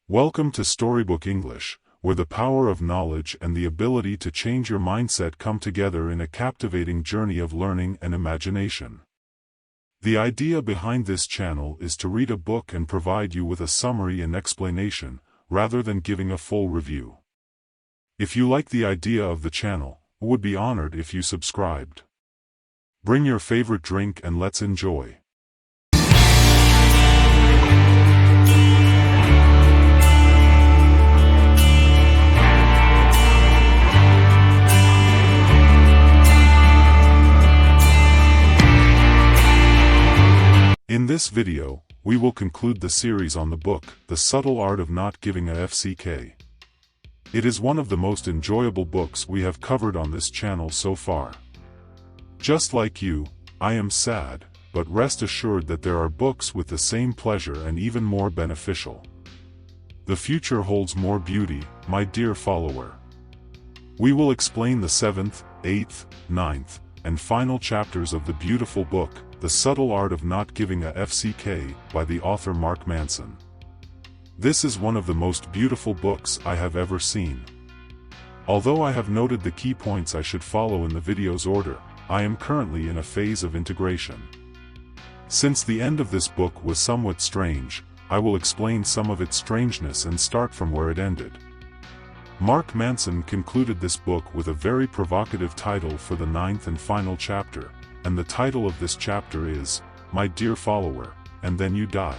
Welcome to Storybook English, where the power of knowledge and the ability to change your mindset come together in a captivating journey of learning and imagination. The idea behind this channel is to read a book and provide you with a summary and explanation, rather than giving a full review. If you like the idea of the channel, I would be honored if you subscribed. Bring your favorite drink and let's enjoy. In this video, we will conclude the series on the book, The Subtle Art of Not Giving a FCK. It is one of the most enjoyable books we have covered on this channel so far. Just like you, I am sad, but rest assured that there are books with the same pleasure and even more beneficial. The future holds more beauty, my dear follower. We will explain the 7th, 8th, 9th, and final chapters of the beautiful book, The Subtle Art of Not Giving a FCK, by the author Mark Manson. This is one of the most beautiful books I have ever seen. Although I have noted the key points I should follow in the video's order, I am currently in a phase of integration. Since the end of this book was somewhat strange, I will explain some of its strangeness and start from where it ended. Mark Manson concluded this book with a very provocative title for the 9th and final chapter, and the title of this chapter is, My Dear Follower, and Then You Die.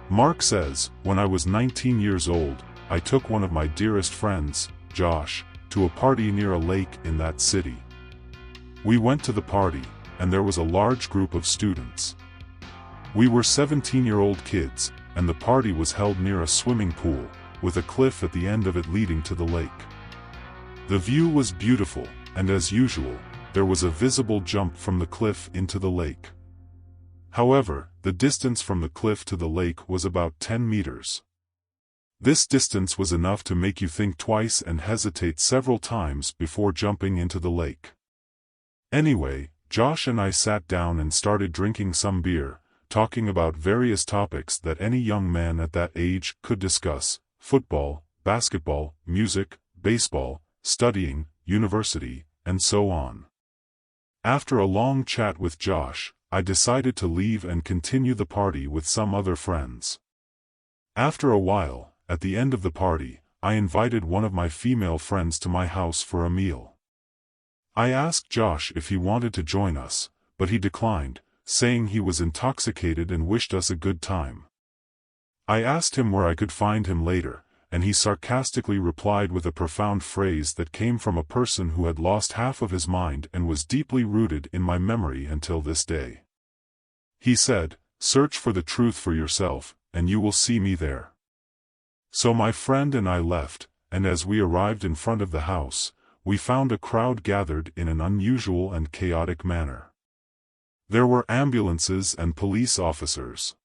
Mark says, when I was 19 years old, I took one of my dearest friends, Josh, to a party near a lake in that city. We went to the party, and there was a large group of students. We were 17-year-old kids, and the party was held near a swimming pool, with a cliff at the end of it leading to the lake. The view was beautiful, and as usual, there was a visible jump from the cliff into the lake. However, the distance from the cliff to the lake was about 10 meters. This distance was enough to make you think twice and hesitate several times before jumping into the lake. Anyway, Josh and I sat down and started drinking some beer, talking about various topics that any young man at that age could discuss: football, basketball, music, baseball, studying, university, and so on. After a long chat with Josh, I decided to leave and continue the party with some other friends. After a while, at the end of the party, I invited one of my female friends to my house for a meal. I asked Josh if he wanted to join us, but he declined, saying he was intoxicated and wished us a good time. I asked him where I could find him later, and he sarcastically replied with a profound phrase that came from a person who had lost half of his mind and was deeply rooted in my memory until this day. He said, "Search for the truth for yourself, and you will see me there." So my friend and I left, and as we arrived in front of the house, we found a crowd gathered in an unusual and chaotic manner. There were ambulances and police officers.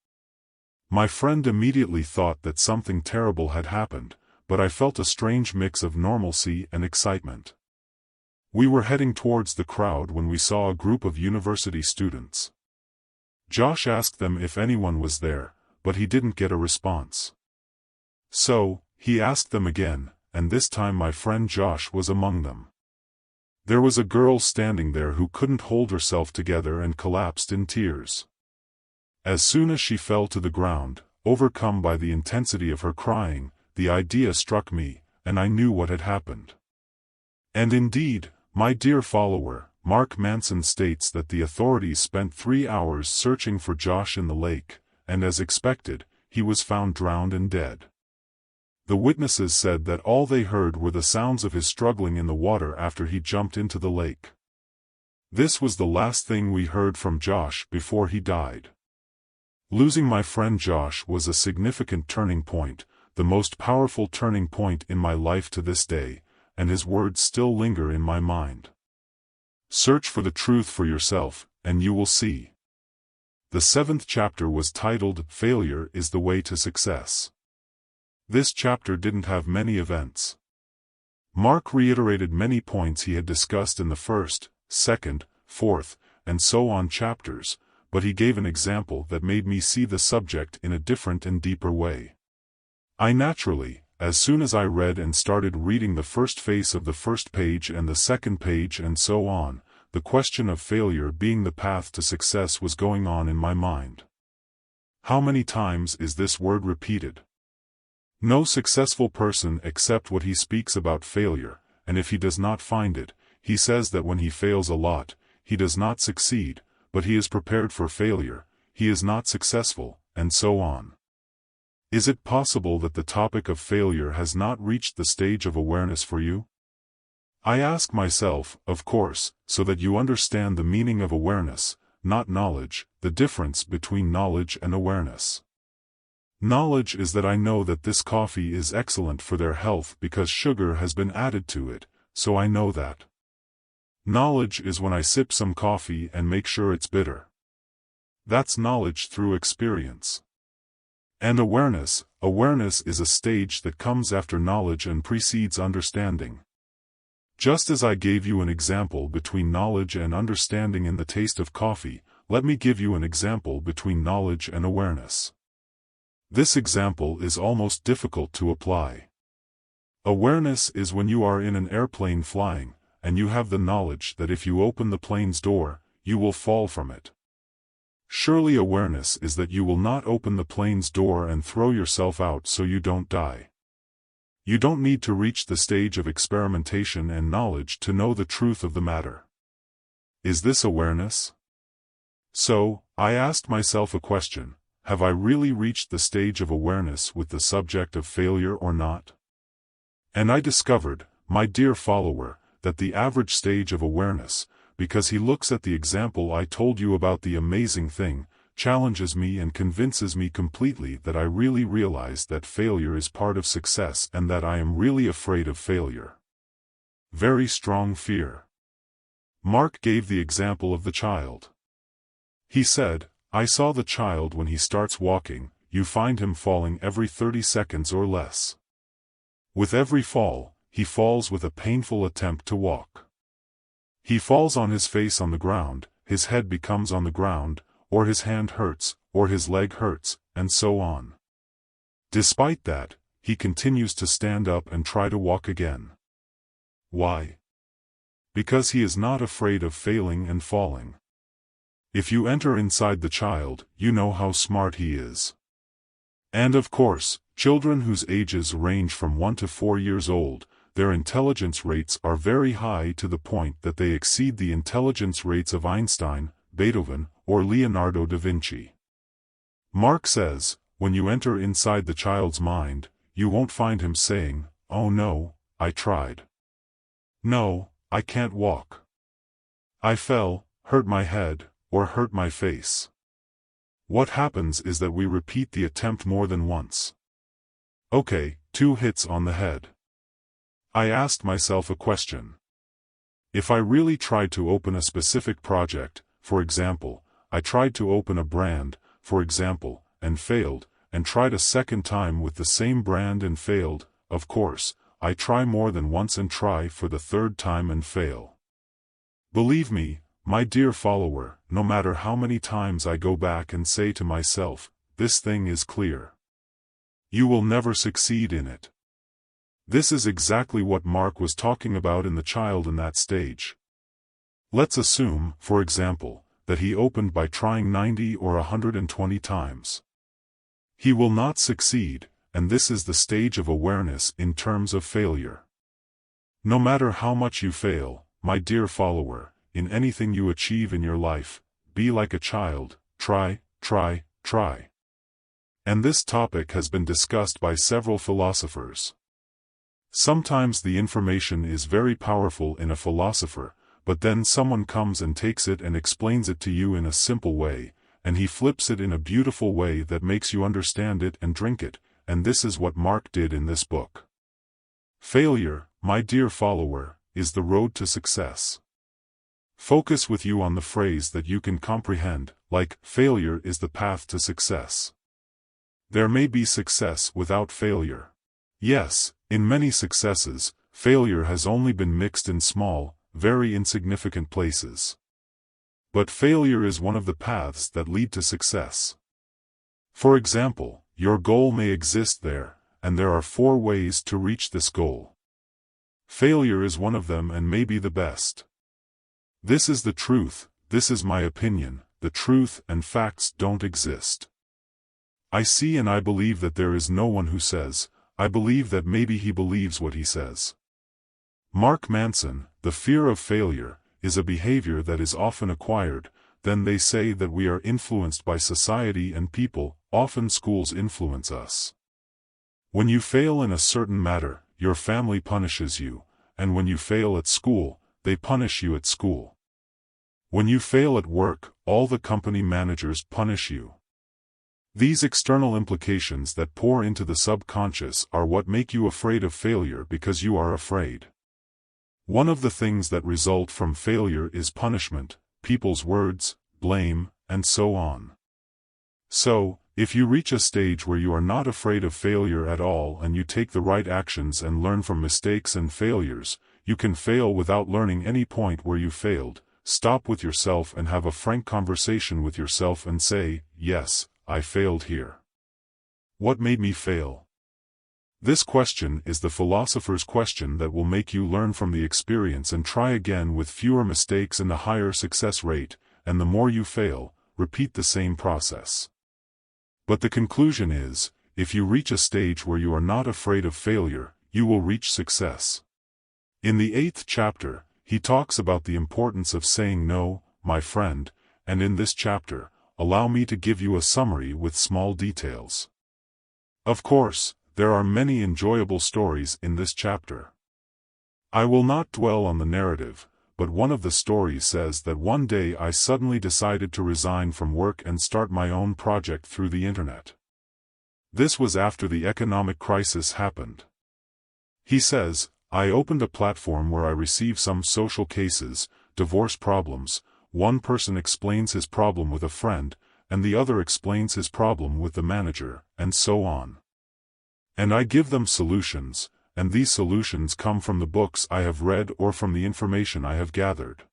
My friend immediately thought that something terrible had happened, but I felt a strange mix of normalcy and excitement. We were heading towards the crowd when we saw a group of university students. Josh asked them if anyone was there, but he didn't get a response. So, he asked them again, and this time my friend Josh was among them. There was a girl standing there who couldn't hold herself together and collapsed in tears. As soon as she fell to the ground, overcome by the intensity of her crying, the idea struck me, and I knew what had happened. And indeed, my dear follower, Mark Manson states that the authorities spent 3 hours searching for Josh in the lake, and as expected, he was found drowned and dead. The witnesses said that all they heard were the sounds of his struggling in the water after he jumped into the lake. This was the last thing we heard from Josh before he died. Losing my friend Josh was a significant turning point, the most powerful turning point in my life to this day, and his words still linger in my mind. Search for the truth for yourself, and you will see. The 7th chapter was titled, Failure is the Way to Success. This chapter didn't have many events. Mark reiterated many points he had discussed in the 1st, 2nd, 4th, and so on chapters, but he gave an example that made me see the subject in a different and deeper way. I naturally, as soon as I read and started reading the first face of the first page and the second page and so on, the question of failure being the path to success was going on in my mind. How many times is this word repeated? No successful person except what he speaks about failure, and if he does not find it, he says that when he fails a lot, he does not succeed, but he is prepared for failure, he is not successful, and so on. Is it possible that the topic of failure has not reached the stage of awareness for you? I ask myself, of course, so that you understand the meaning of awareness, not knowledge, the difference between knowledge and awareness. Knowledge is that I know that this coffee is excellent for their health because sugar has been added to it, so I know that. Knowledge is when I sip some coffee and make sure it's bitter. That's knowledge through experience. And awareness is a stage that comes after knowledge and precedes understanding. Just as I gave you an example between knowledge and understanding in the taste of coffee, let me give you an example between knowledge and awareness. This example is almost difficult to apply. Awareness is when you are in an airplane flying, and you have the knowledge that if you open the plane's door, you will fall from it. Surely awareness is that you will not open the plane's door and throw yourself out so you don't die. You don't need to reach the stage of experimentation and knowledge to know the truth of the matter. Is this awareness? So, I asked myself a question: have I really reached the stage of awareness with the subject of failure or not? And I discovered, my dear follower, that the average stage of awareness, because he looks at the example I told you about the amazing thing, challenges me and convinces me completely that I really realize that failure is part of success and that I am really afraid of failure. Very strong fear. Mark gave the example of the child. He said, I saw the child when he starts walking, you find him falling every 30 seconds or less. With every fall, he falls with a painful attempt to walk. He falls on his face on the ground, his head becomes on the ground, or his hand hurts, or his leg hurts, and so on. Despite that, he continues to stand up and try to walk again. Why? Because he is not afraid of failing and falling. If you enter inside the child, you know how smart he is. And of course, children whose ages range from 1 to 4 years old, their intelligence rates are very high to the point that they exceed the intelligence rates of Einstein, Beethoven, or Leonardo da Vinci. Mark says, when you enter inside the child's mind, you won't find him saying, "Oh no, I tried. No, I can't walk. I fell, hurt my head, or hurt my face." What happens is that we repeat the attempt more than once. Okay, 2 hits on the head. I asked myself a question. If I really tried to open a specific project, for example, I tried to open a brand, for example, and failed, and tried a second time with the same brand and failed, of course, I try more than once and try for the third time and fail. Believe me, my dear follower, no matter how many times I go back and say to myself, this thing is clear. You will never succeed in it. This is exactly what Mark was talking about in the child in that stage. Let's assume, for example, that he opened by trying 90 or 120 times. He will not succeed, and this is the stage of awareness in terms of failure. No matter how much you fail, my dear follower, in anything you achieve in your life, be like a child, try, try, try. And this topic has been discussed by several philosophers. Sometimes the information is very powerful in a philosopher, but then someone comes and takes it and explains it to you in a simple way, and he flips it in a beautiful way that makes you understand it and drink it, and this is what Mark did in this book. Failure, my dear follower, is the road to success. Focus with you on the phrase that you can comprehend, like, failure is the path to success. There may be success without failure. Yes, in many successes, failure has only been mixed in small, very insignificant places. But failure is one of the paths that lead to success. For example, your goal may exist there, and there are 4 ways to reach this goal. Failure is one of them and maybe the best. This is the truth, this is my opinion, the truth and facts don't exist. I see and I believe that there is no one who says, I believe that maybe he believes what he says. Mark Manson, the fear of failure, is a behavior that is often acquired. Then they say that we are influenced by society and people, often schools influence us. When you fail in a certain matter, your family punishes you, and when you fail at school, they punish you at school. When you fail at work, all the company managers punish you. These external implications that pour into the subconscious are what make you afraid of failure because you are afraid. One of the things that result from failure is punishment, people's words, blame, and so on. So, if you reach a stage where you are not afraid of failure at all and you take the right actions and learn from mistakes and failures, you can fail without learning any point where you failed. Stop with yourself and have a frank conversation with yourself and say, yes, I failed here. What made me fail? This question is the philosopher's question that will make you learn from the experience and try again with fewer mistakes and a higher success rate, and the more you fail, repeat the same process. But the conclusion is, if you reach a stage where you are not afraid of failure, you will reach success. In the 8th chapter, he talks about the importance of saying no, my friend, and in this chapter, allow me to give you a summary with small details. Of course, there are many enjoyable stories in this chapter. I will not dwell on the narrative, but one of the stories says that one day I suddenly decided to resign from work and start my own project through the internet. This was after the economic crisis happened. He says, I opened a platform where I receive some social cases, divorce problems. One person explains his problem with a friend, and the other explains his problem with the manager, and so on. And I give them solutions, and these solutions come from the books I have read or from the information I have gathered.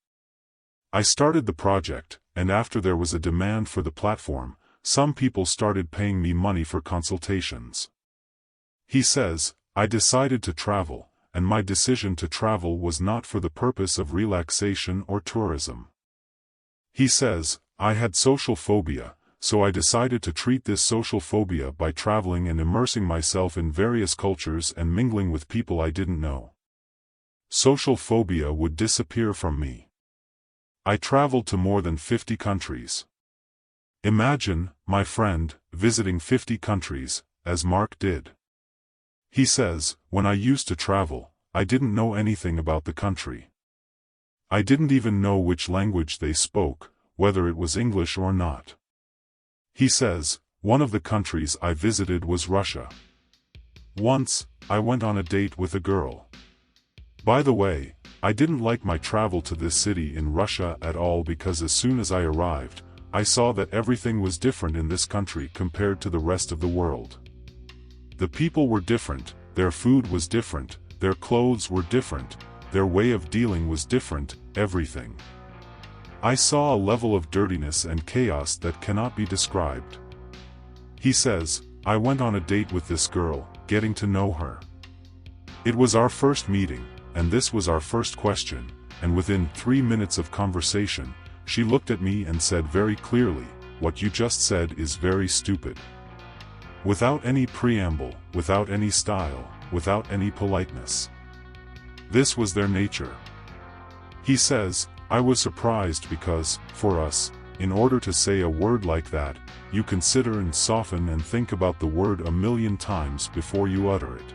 I started the project, and after there was a demand for the platform, some people started paying me money for consultations. He says, I decided to travel, and my decision to travel was not for the purpose of relaxation or tourism. He says, I had social phobia, so I decided to treat this social phobia by traveling and immersing myself in various cultures and mingling with people I didn't know. Social phobia would disappear from me. I traveled to more than 50 countries. Imagine, my friend, visiting 50 countries, as Mark did. He says, when I used to travel, I didn't know anything about the country. I didn't even know which language they spoke, whether it was English or not. He says, one of the countries I visited was Russia. Once, I went on a date with a girl. By the way, I didn't like my travel to this city in Russia at all because as soon as I arrived, I saw that everything was different in this country compared to the rest of the world. The people were different, their food was different, their clothes were different, their way of dealing was different, everything. I saw a level of dirtiness and chaos that cannot be described. He says, I went on a date with this girl, getting to know her. It was our first meeting, and this was our first question, and within 3 minutes of conversation, she looked at me and said very clearly, what you just said is very stupid. Without any preamble, without any style, without any politeness. This was their nature. He says, I was surprised because, for us, in order to say a word like that, you consider and soften and think about the word a million times before you utter it.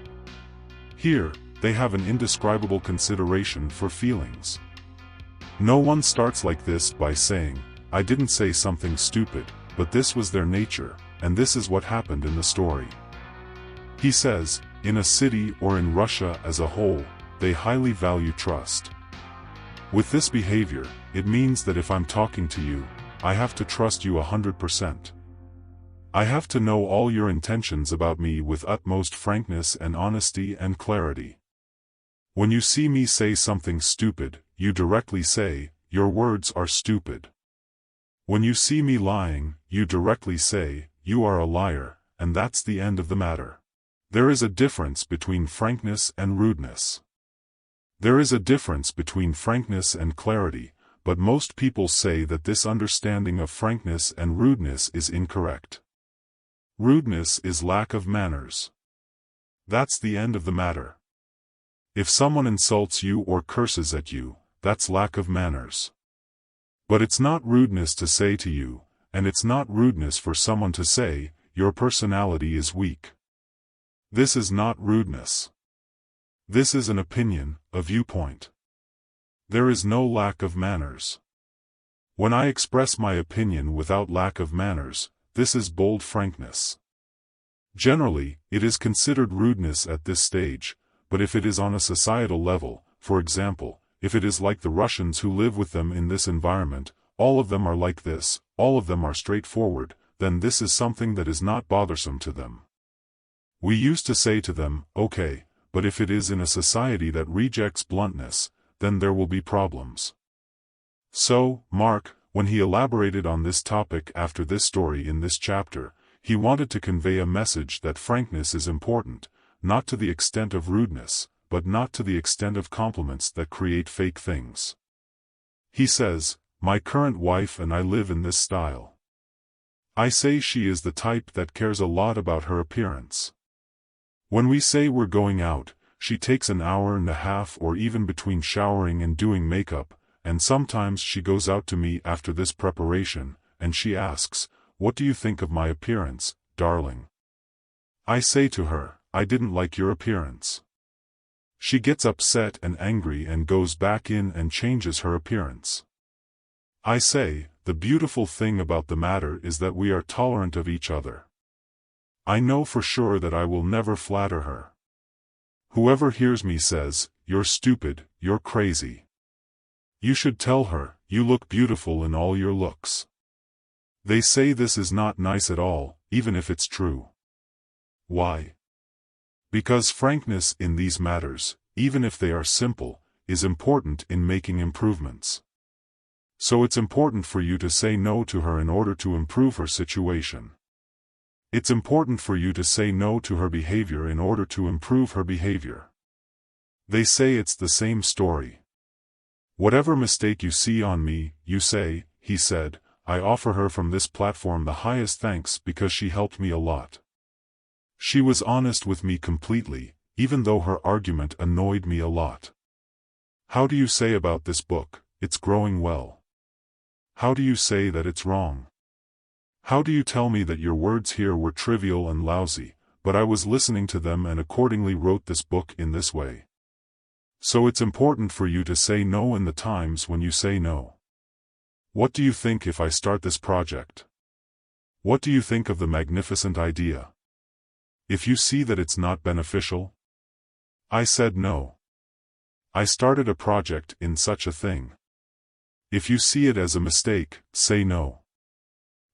Here, they have an indescribable consideration for feelings. No one starts like this by saying, I didn't say something stupid, but this was their nature, and this is what happened in the story. He says, in a city or in Russia as a whole, they highly value trust. With this behavior, it means that if I'm talking to you, I have to trust you 100%. I have to know all your intentions about me with utmost frankness and honesty and clarity. When you see me say something stupid, you directly say, your words are stupid. When you see me lying, you directly say, you are a liar, and that's the end of the matter. There is a difference between frankness and rudeness. There is a difference between frankness and clarity, but most people say that this understanding of frankness and rudeness is incorrect. Rudeness is lack of manners. That's the end of the matter. If someone insults you or curses at you, that's lack of manners. But it's not rudeness to say to you, and it's not rudeness for someone to say, your personality is weak. This is not rudeness. This is an opinion, a viewpoint. There is no lack of manners. When I express my opinion without lack of manners, this is bold frankness. Generally, it is considered rudeness at this stage, but if it is on a societal level, for example, if it is like the Russians who live with them in this environment, all of them are like this, all of them are straightforward, then this is something that is not bothersome to them. We used to say to them, okay, but if it is in a society that rejects bluntness, then there will be problems. So, Mark, when he elaborated on this topic after this story in this chapter, he wanted to convey a message that frankness is important, not to the extent of rudeness, but not to the extent of compliments that create fake things. He says, my current wife and I live in this style. I say she is the type that cares a lot about her appearance. When we say we're going out, she takes an hour and a half or even between showering and doing makeup, and sometimes she goes out to me after this preparation, and she asks, what do you think of my appearance, darling? I say to her, I didn't like your appearance. She gets upset and angry and goes back in and changes her appearance. I say, the beautiful thing about the matter is that we are tolerant of each other. I know for sure that I will never flatter her. Whoever hears me says, you're stupid, you're crazy. You should tell her, you look beautiful in all your looks. They say this is not nice at all, even if it's true. Why? Because frankness in these matters, even if they are simple, is important in making improvements. So it's important for you to say no to her in order to improve her situation. It's important for you to say no to her behavior in order to improve her behavior. They say it's the same story. Whatever mistake you see on me, you say, he said, I offer her from this platform the highest thanks because she helped me a lot. She was honest with me completely, even though her argument annoyed me a lot. How do you say about this book, it's growing well? How do you say that it's wrong? How do you tell me that your words here were trivial and lousy, but I was listening to them and accordingly wrote this book in this way? So it's important for you to say no in the times when you say no. What do you think if I start this project? What do you think of the magnificent idea? If you see that it's not beneficial? I said no. I started a project in such a thing. If you see it as a mistake, say no.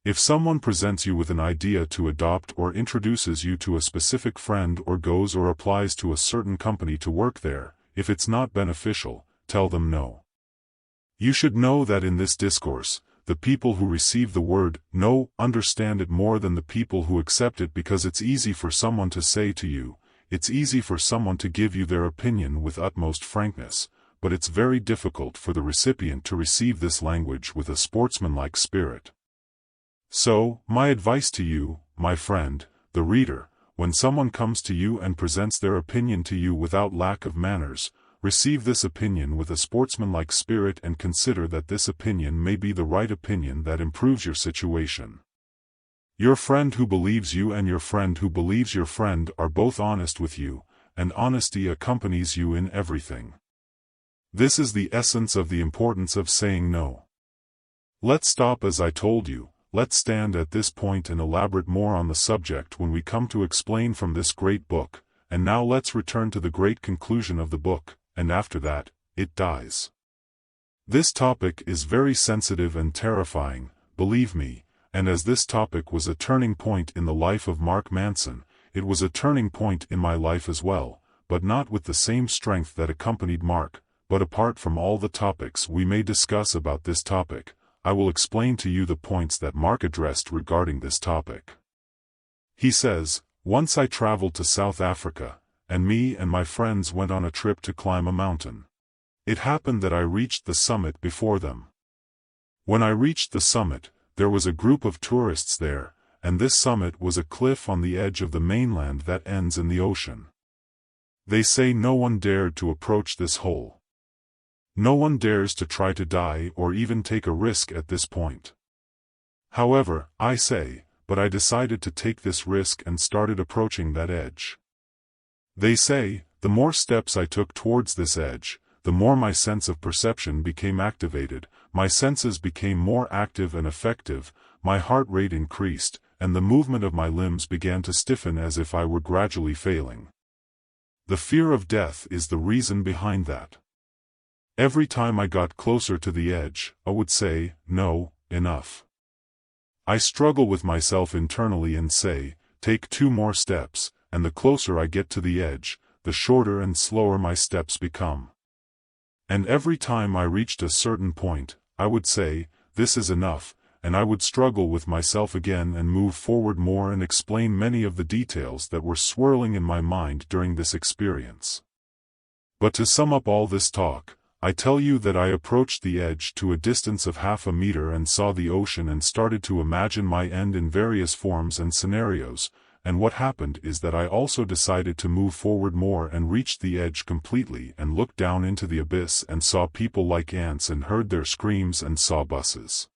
If someone presents you with an idea to adopt or introduces you to a specific friend or goes or applies to a certain company to work there, if it's not beneficial, tell them no. You should know that in this discourse, the people who receive the word no understand it more than the people who accept it because it's easy for someone to say to you, it's easy for someone to give you their opinion with utmost frankness, but it's very difficult for the recipient to receive this language with a sportsmanlike spirit. So, my advice to you, my friend, the reader, when someone comes to you and presents their opinion to you without lack of manners, receive this opinion with a sportsmanlike spirit and consider that this opinion may be the right opinion that improves your situation. Your friend who believes you and your friend who believes your friend are both honest with you, and honesty accompanies you in everything. This is the essence of the importance of saying no. Let's stop as I told you. Let's stand at this point and elaborate more on the subject when we come to explain from this great book, and now let's return to the great conclusion of the book, and after that, it dies. This topic is very sensitive and terrifying, believe me, and as this topic was a turning point in the life of Mark Manson, it was a turning point in my life as well, but not with the same strength that accompanied Mark, but apart from all the topics we may discuss about this topic, I will explain to you the points that Mark addressed regarding this topic. He says, Once I traveled to South Africa, and me and my friends went on a trip to climb a mountain. It happened that I reached the summit before them. When I reached the summit, there was a group of tourists there, and this summit was a cliff on the edge of the mainland that ends in the ocean. They say no one dared to approach this hole. No one dares to try to die or even take a risk at this point. However, I say, but I decided to take this risk and started approaching that edge. They say, the more steps I took towards this edge, the more my sense of perception became activated, my senses became more active and effective, my heart rate increased, and the movement of my limbs began to stiffen as if I were gradually failing. The fear of death is the reason behind that. Every time I got closer to the edge, I would say, no, enough. I struggle with myself internally and say, take 2 more steps, and the closer I get to the edge, the shorter and slower my steps become. And every time I reached a certain point, I would say, this is enough, and I would struggle with myself again and move forward more and explain many of the details that were swirling in my mind during this experience. But to sum up all this talk, I tell you that I approached the edge to a distance of 0.5 meter and saw the ocean and started to imagine my end in various forms and scenarios, and what happened is that I also decided to move forward more and reached the edge completely and looked down into the abyss and saw people like ants and heard their screams and saw buses.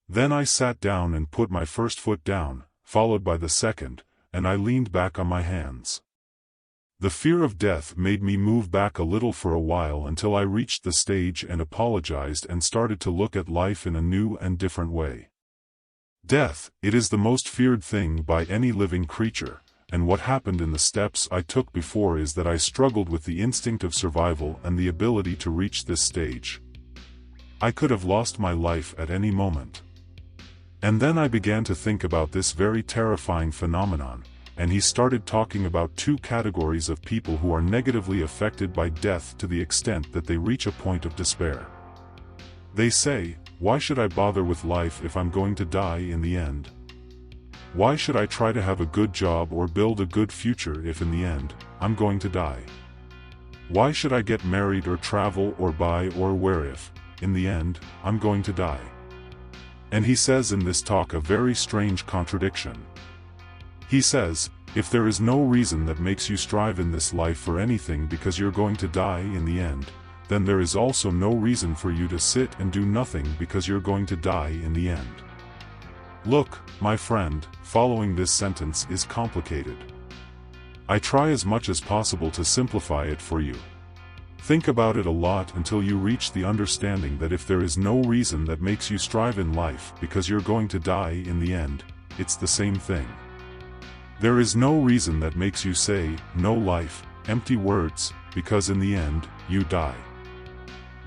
Then I sat down and put my first foot down, followed by the second, and I leaned back on my hands. The fear of death made me move back a little for a while until I reached the stage and apologized and started to look at life in a new and different way. Death, it is the most feared thing by any living creature, and what happened in the steps I took before is that I struggled with the instinct of survival and the ability to reach this stage. I could have lost my life at any moment. And then I began to think about this very terrifying phenomenon, and he started talking about 2 categories of people who are negatively affected by death to the extent that they reach a point of despair. They say, why should I bother with life if I'm going to die in the end? Why should I try to have a good job or build a good future if in the end, I'm going to die? Why should I get married or travel or buy or wear if, in the end, I'm going to die? And he says in this talk a very strange contradiction. He says, if there is no reason that makes you strive in this life for anything because you're going to die in the end, then there is also no reason for you to sit and do nothing because you're going to die in the end. Look, my friend, following this sentence is complicated. I try as much as possible to simplify it for you. Think about it a lot until you reach the understanding that if there is no reason that makes you strive in life because you're going to die in the end, it's the same thing. There is no reason that makes you say, no life, empty words, because in the end, you die.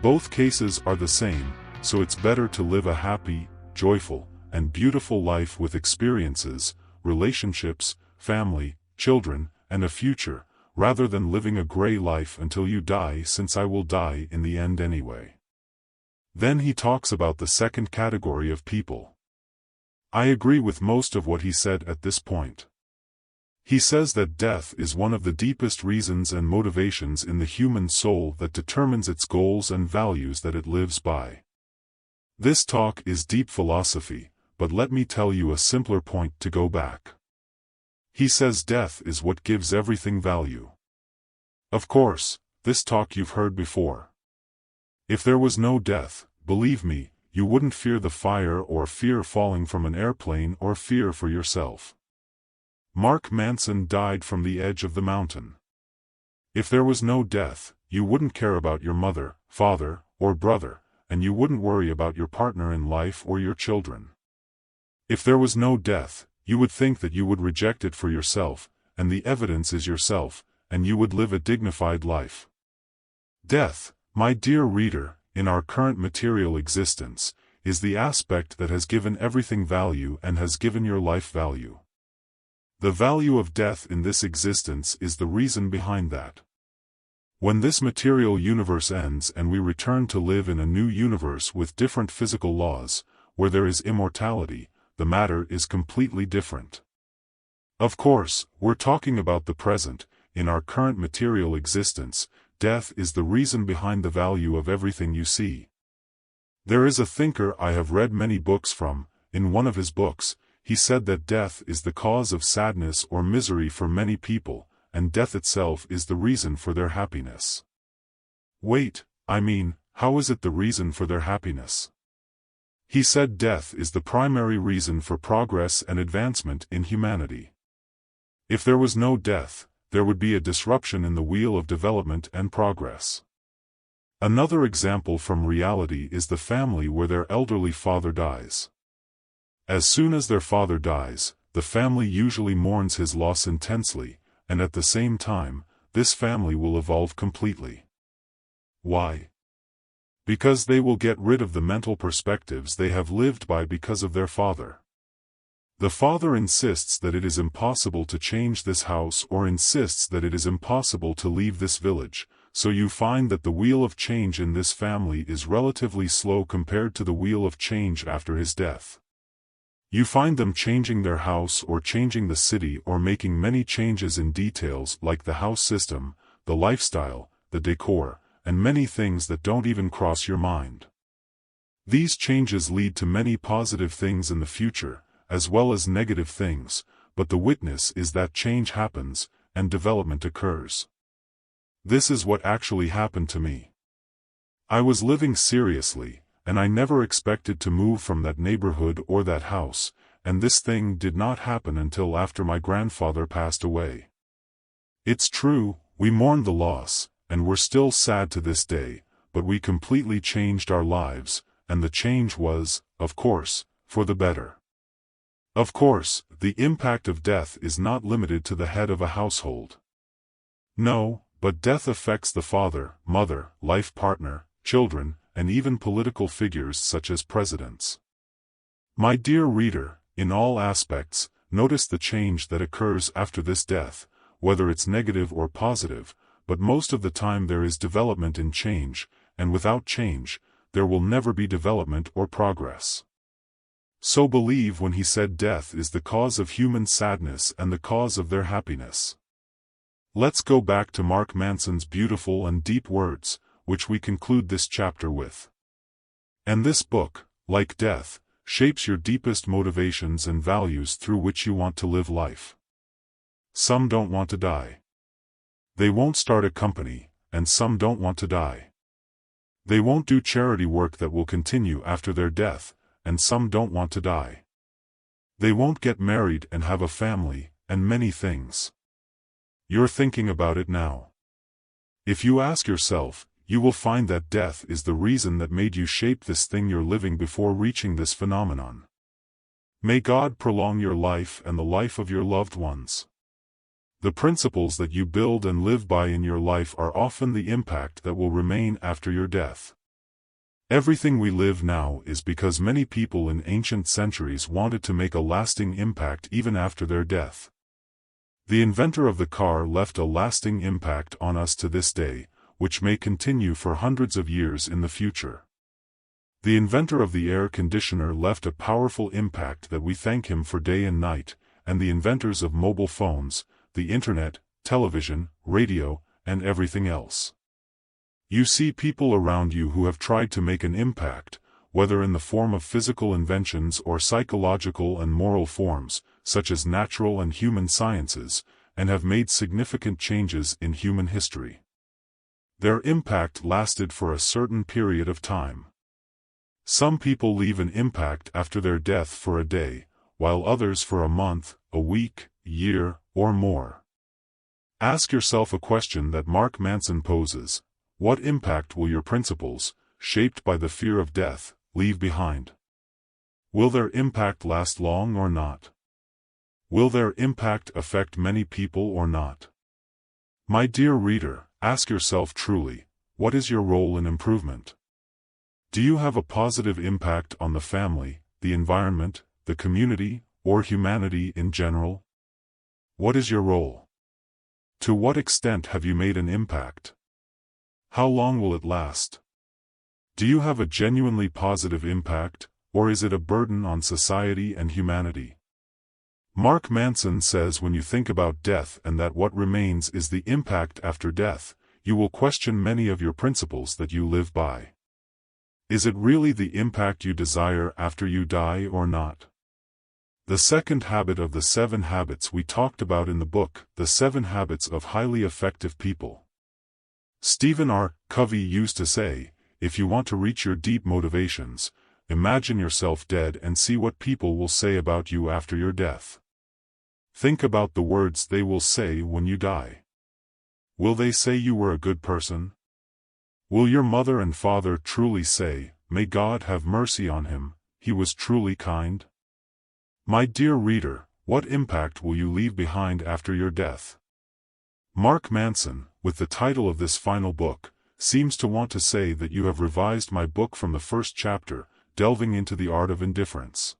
Both cases are the same, so it's better to live a happy, joyful, and beautiful life with experiences, relationships, family, children, and a future, rather than living a gray life until you die, since I will die in the end anyway. Then he talks about the second category of people. I agree with most of what he said at this point. He says that death is one of the deepest reasons and motivations in the human soul that determines its goals and values that it lives by. This talk is deep philosophy, but let me tell you a simpler point to go back. He says death is what gives everything value. Of course, this talk you've heard before. If there was no death, believe me, you wouldn't fear the fire or fear falling from an airplane or fear for yourself. Mark Manson died from the edge of the mountain. If there was no death, you wouldn't care about your mother, father, or brother, and you wouldn't worry about your partner in life or your children. If there was no death, you would think that you would reject it for yourself, and the evidence is yourself, and you would live a dignified life. Death, my dear reader, in our current material existence, is the aspect that has given everything value and has given your life value. The value of death in this existence is the reason behind that. When this material universe ends and we return to live in a new universe with different physical laws, where there is immortality, the matter is completely different. Of course, we're talking about the present. In our current material existence, death is the reason behind the value of everything you see. There is a thinker I have read many books from. In one of his books, he said that death is the cause of sadness or misery for many people, and death itself is the reason for their happiness. Wait, how is it the reason for their happiness? He said death is the primary reason for progress and advancement in humanity. If there was no death, there would be a disruption in the wheel of development and progress. Another example from reality is the family where their elderly father dies. As soon as their father dies, the family usually mourns his loss intensely, and at the same time, this family will evolve completely. Why? Because they will get rid of the mental perspectives they have lived by because of their father. The father insists that it is impossible to change this house or insists that it is impossible to leave this village, so you find that the wheel of change in this family is relatively slow compared to the wheel of change after his death. You find them changing their house or changing the city or making many changes in details like the house system, the lifestyle, the decor, and many things that don't even cross your mind. These changes lead to many positive things in the future, as well as negative things, but the witness is that change happens, and development occurs. This is what actually happened to me. I was living seriously, and I never expected to move from that neighborhood or that house, and this thing did not happen until after my grandfather passed away. It's true, we mourned the loss, and we're still sad to this day, but we completely changed our lives, and the change was, of course, for the better. Of course, the impact of death is not limited to the head of a household. No, but death affects the father, mother, life partner, children, and even political figures such as presidents. My dear reader, in all aspects, notice the change that occurs after this death, whether it's negative or positive, but most of the time there is development in change, and without change, there will never be development or progress. So believe when he said death is the cause of human sadness and the cause of their happiness. Let's go back to Mark Manson's beautiful and deep words, which we conclude this chapter with. And this book, like death, shapes your deepest motivations and values through which you want to live life. Some don't want to die. They won't start a company, and some don't want to die. They won't do charity work that will continue after their death, and some don't want to die. They won't get married and have a family, and many things. You're thinking about it now. If you ask yourself, you will find that death is the reason that made you shape this thing you're living before reaching this phenomenon. May God prolong your life and the life of your loved ones. The principles that you build and live by in your life are often the impact that will remain after your death. Everything we live now is because many people in ancient centuries wanted to make a lasting impact even after their death. The inventor of the car left a lasting impact on us to this day, which may continue for hundreds of years in the future. The inventor of the air conditioner left a powerful impact that we thank him for day and night, and the inventors of mobile phones, the internet, television, radio, and everything else. You see people around you who have tried to make an impact, whether in the form of physical inventions or psychological and moral forms, such as natural and human sciences, and have made significant changes in human history. Their impact lasted for a certain period of time. Some people leave an impact after their death for a day, while others for a month, a week, year, or more. Ask yourself a question that Mark Manson poses: what impact will your principles, shaped by the fear of death, leave behind? Will their impact last long or not? Will their impact affect many people or not? My dear reader, ask yourself truly, what is your role in improvement? Do you have a positive impact on the family, the environment, the community, or humanity in general? What is your role? To what extent have you made an impact? How long will it last? Do you have a genuinely positive impact, or is it a burden on society and humanity? Mark Manson says when you think about death and that what remains is the impact after death, you will question many of your principles that you live by. Is it really the impact you desire after you die or not? The second habit of the 7 habits we talked about in the book, The 7 Habits of Highly Effective People. Stephen R. Covey used to say, if you want to reach your deep motivations, imagine yourself dead and see what people will say about you after your death. Think about the words they will say when you die. Will they say you were a good person? Will your mother and father truly say, "May God have mercy on him, he was truly kind"? My dear reader, what impact will you leave behind after your death? Mark Manson, with the title of this final book, seems to want to say that you have revised my book from the first chapter, delving into the art of indifference.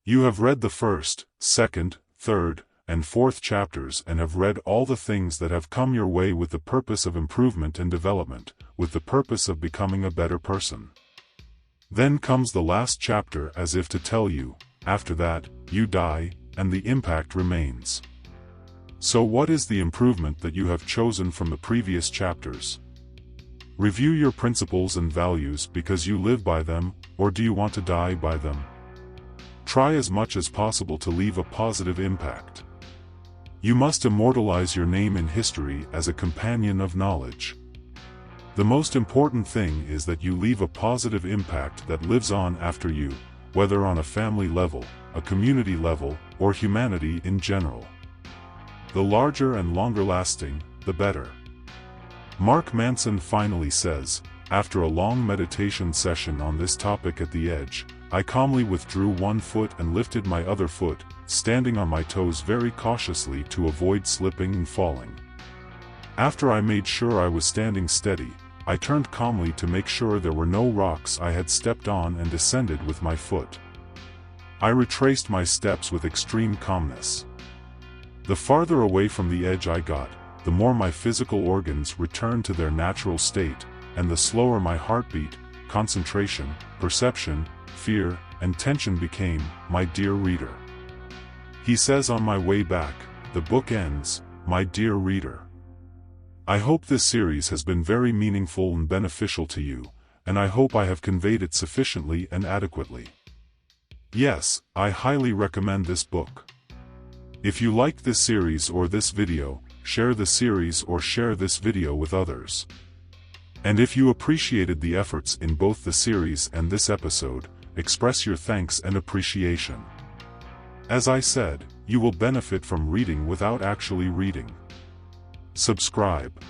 You have read the first, second, third, and fourth chapters and have read all the things that have come your way with the purpose of improvement and development, with the purpose of becoming a better person. Then comes the last chapter as if to tell you, after that, you die, and the impact remains. So what is the improvement that you have chosen from the previous chapters? Review your principles and values because you live by them, or do you want to die by them? Try as much as possible to leave a positive impact. You must immortalize your name in history as a companion of knowledge. The most important thing is that you leave a positive impact that lives on after you, whether on a family level, a community level, or humanity in general. The larger and longer lasting, the better. Mark Manson finally says, after a long meditation session on this topic at the edge, I calmly withdrew one foot and lifted my other foot, standing on my toes very cautiously to avoid slipping and falling. After I made sure I was standing steady, I turned calmly to make sure there were no rocks I had stepped on and descended with my foot. I retraced my steps with extreme calmness. The farther away from the edge I got, the more my physical organs returned to their natural state, and the slower my heartbeat, concentration, perception, fear, and tension became, my dear reader. He says on my way back, the book ends, my dear reader. I hope this series has been very meaningful and beneficial to you, and I hope I have conveyed it sufficiently and adequately. Yes, I highly recommend this book. If you liked this series or this video, share the series or share this video with others. And if you appreciated the efforts in both the series and this episode, express your thanks and appreciation. As I said, you will benefit from reading without actually reading. Subscribe.